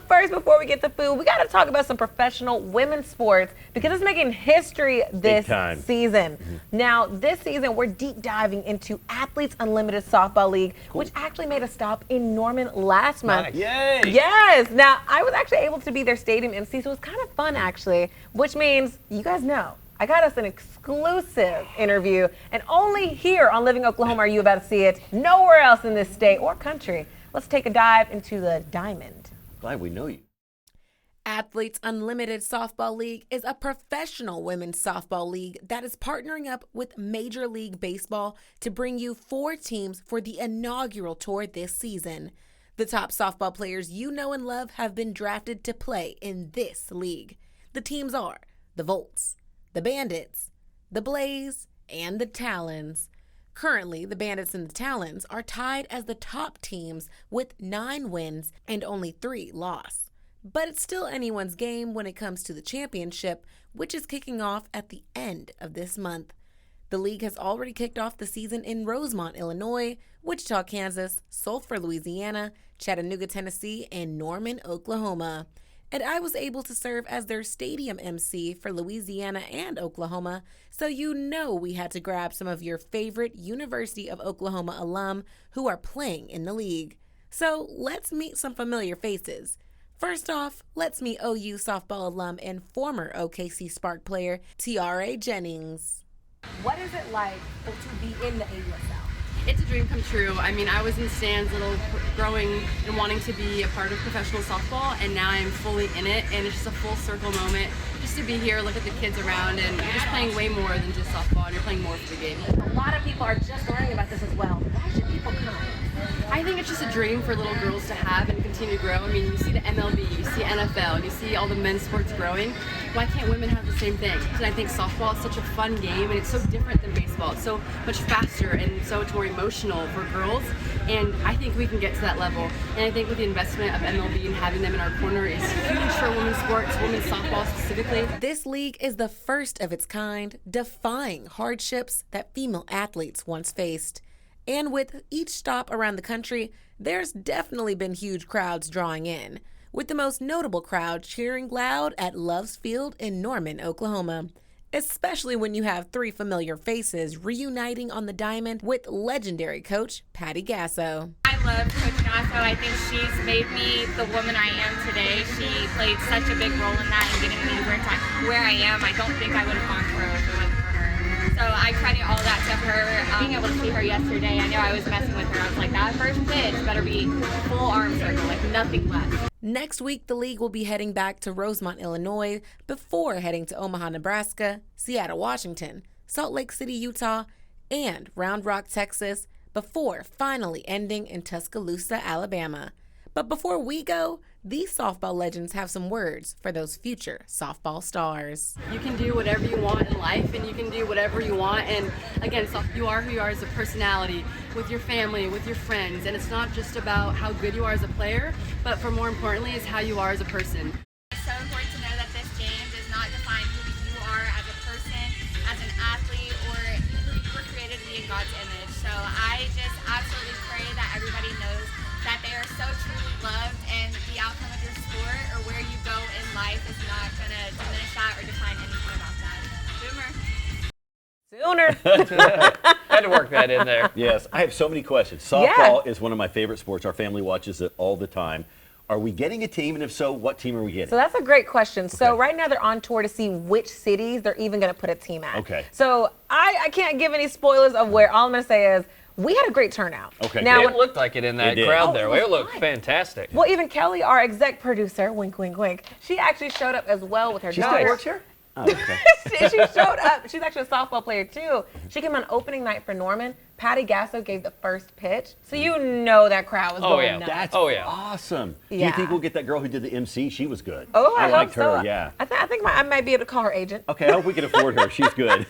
first, before we get to food, we got to talk about some professional women's sports because it's making history this season. Now, this season, we're deep diving into Athletes Unlimited Softball League, which actually made a stop in Norman last month. Yay! Yes. Now, I was actually able to be their stadium MC, so it was kind of fun, actually, which means, you guys know, I got us an exclusive interview, and only here on Living Oklahoma are you about to see it. Nowhere else in this state or country. Let's take a dive into the diamond. Glad we know you. Athletes Unlimited Softball League is a professional women's softball league that is partnering up with Major League Baseball to bring you 4 teams for the inaugural tour this season. The top softball players you know and love have been drafted to play in this league. The teams are the Volts, the Bandits, the Blaze, and the Talons. Currently, the Bandits and the Talons are tied as the top teams with 9 wins and only 3 losses. But it's still anyone's game when it comes to the championship, which is kicking off at the end of this month. The league has already kicked off the season in Rosemont, Illinois, Wichita, Kansas, Sulphur, Louisiana, Chattanooga, Tennessee, and Norman, Oklahoma. And I was able to serve as their stadium MC for Louisiana and Oklahoma, so you know we had to grab some of your favorite University of Oklahoma alum who are playing in the league. So let's meet some familiar faces. First off, let's meet OU softball alum and former OKC Spark player, Tiare Jennings. What is it like to be in the AUSL? It's a dream come true. I mean, I was in stands growing and wanting to be a part of professional softball, and now I'm fully in it, and it's just a full circle moment just to be here, look at the kids around, and you're just playing way more than just softball, and you're playing more for the game. A lot of people are just learning about this as well. Why should people come? I think it's just a dream for little girls to have and continue to grow. I mean, you see the MLB, you see NFL, you see all the men's sports growing. Why can't women have the same thing? And I think softball is such a fun game, and it's so different than baseball. It's so much faster and so much more emotional for girls, and I think we can get to that level. And I think with the investment of MLB and having them in our corner is huge for women's sports, women's softball specifically. This league is the first of its kind, defying hardships that female athletes once faced. And with each stop around the country, there's definitely been huge crowds drawing in, with the most notable crowd cheering loud at Love's Field in Norman, Oklahoma, especially when you have 3 familiar faces reuniting on the diamond with legendary coach Patty Gasso. I love Coach Gasso. I think she's made me the woman I am today. She played such a big role in that and getting me where I am. I don't think I would have gone pro if it wasn't for her. So I credit all that to her. Being able to see her yesterday, I know I was messing with her. I was like, that first pitch better be full arm circle, like nothing less. Next week, the league will be heading back to Rosemont, Illinois, before heading to Omaha, Nebraska, Seattle, Washington, Salt Lake City, Utah, and Round Rock, Texas, before finally ending in Tuscaloosa, Alabama. But before we go, these softball legends have some words for those future softball stars. You can do whatever you want in life, and you can do whatever you want. And again, you are who you are as a personality, with your family, with your friends. And it's not just about how good you are as a player, but for more importantly, is how you are as a person. It's so important to know that this game does not define who you are as a person, as an athlete, or who you were created to be in God's image. So I just absolutely pray that everybody knows that they are so truly loved, and the outcome of your sport or where you go in life is not going to diminish that or define anything about that. Sooner. Had to work that in there. Yes, I have so many questions. Softball is one of my favorite sports. Our family watches it all the time. Are we getting a team? And if so, what team are we getting? So that's a great question. So right now they're on tour to see which cities they're even going to put a team at. Okay. So I can't give any spoilers of where. All I'm going to say is we had a great turnout. Okay. Now, It looked like it in that crowd there. It looked fantastic. Well, even Kelly, our exec producer, wink, wink, wink, she actually showed up as well with her She daughter. still works here? Oh, okay. She showed up. She's actually a softball player, too. She came on opening night for Norman. Patty Gasso gave the first pitch. So you know that crowd was going nuts. That's awesome. Do Yeah. you think we'll get that girl who did the MC? She was good. Oh, I liked hope so. her, yeah. I think I might be able to call her agent. Okay, I hope we can afford her. She's good.